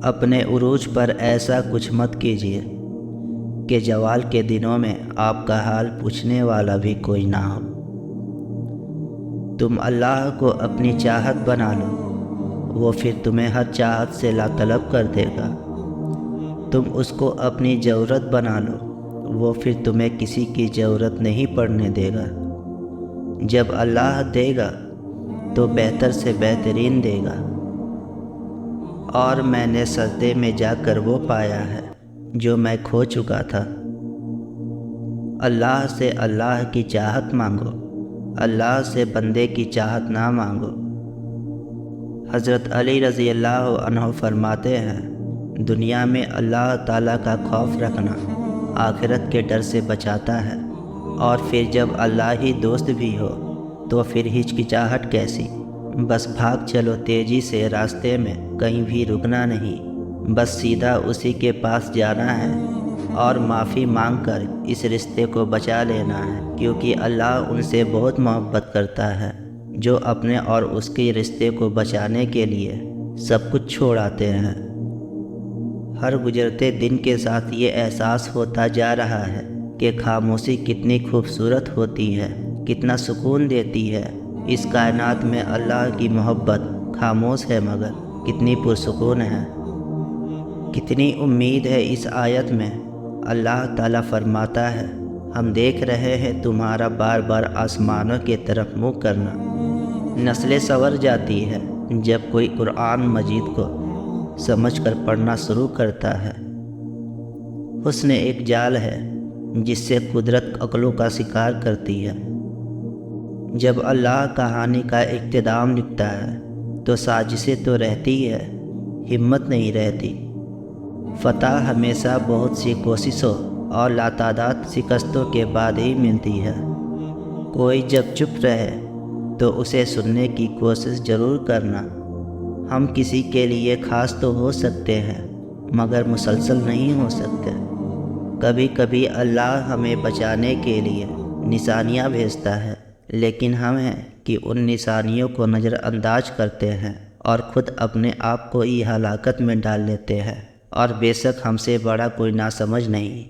اپنے عروج پر ایسا کچھ مت کیجیے کہ زوال کے دنوں میں آپ کا حال پوچھنے والا بھی کوئی نہ ہو۔ تم اللہ کو اپنی چاہت بنا لو، وہ پھر تمہیں ہر چاہت سے لاطلب کر دے گا۔ تم اس کو اپنی ضرورت بنا لو، وہ پھر تمہیں کسی کی ضرورت نہیں پڑنے دے گا۔ جب اللہ دے گا تو بہتر سے بہترین دے گا، اور میں نے سجدے میں جا کر وہ پایا ہے جو میں کھو چکا تھا۔ اللہ سے اللہ کی چاہت مانگو، اللہ سے بندے کی چاہت نہ مانگو۔ حضرت علی رضی اللہ عنہ فرماتے ہیں، دنیا میں اللہ تعالیٰ کا خوف رکھنا آخرت کے ڈر سے بچاتا ہے، اور پھر جب اللہ ہی دوست بھی ہو تو پھر ہچکچاہٹ کیسی؟ بس بھاگ چلو تیزی سے راستے میں، کہیں بھی رکنا نہیں، بس سیدھا اسی کے پاس جانا ہے اور معافی مانگ کر اس رشتے کو بچا لینا ہے، کیونکہ اللہ ان سے بہت محبت کرتا ہے جو اپنے اور اس کے رشتے کو بچانے کے لیے سب کچھ چھوڑ آتے ہیں۔ ہر گزرتے دن کے ساتھ یہ احساس ہوتا جا رہا ہے کہ خاموشی کتنی خوبصورت ہوتی ہے، کتنا سکون دیتی ہے۔ اس کائنات میں اللہ کی محبت خاموش ہے مگر کتنی پرسکون ہے۔ کتنی امید ہے اس آیت میں۔ اللہ تعالیٰ فرماتا ہے، ہم دیکھ رہے ہیں تمہارا بار بار آسمانوں کی طرف منہ کرنا۔ نسلیں سنور جاتی ہے جب کوئی قرآن مجید کو سمجھ کر پڑھنا شروع کرتا ہے۔ حسن ایک جال ہے جس سے قدرت عقلوں کا شکار کرتی ہے۔ جب اللہ کہانی کا اختتام لکھتا ہے تو سازشیں تو رہتی ہے، ہمت نہیں رہتی۔ فتح ہمیشہ بہت سی کوششوں اور لاتعداد شکستوں کے بعد ہی ملتی ہے۔ کوئی جب چپ رہے تو اسے سننے کی کوشش ضرور کرنا۔ ہم کسی کے لیے خاص تو ہو سکتے ہیں مگر مسلسل نہیں ہو سکتے۔ کبھی کبھی اللہ ہمیں بچانے کے لیے نشانیاں بھیجتا ہے، لیکن ہم ہیں کہ ان نشانیوں کو نظر انداز کرتے ہیں اور خود اپنے آپ کو ہی ہلاکت میں ڈال لیتے ہیں، اور بے شک ہم سے بڑا کوئی ناسمجھ نہیں۔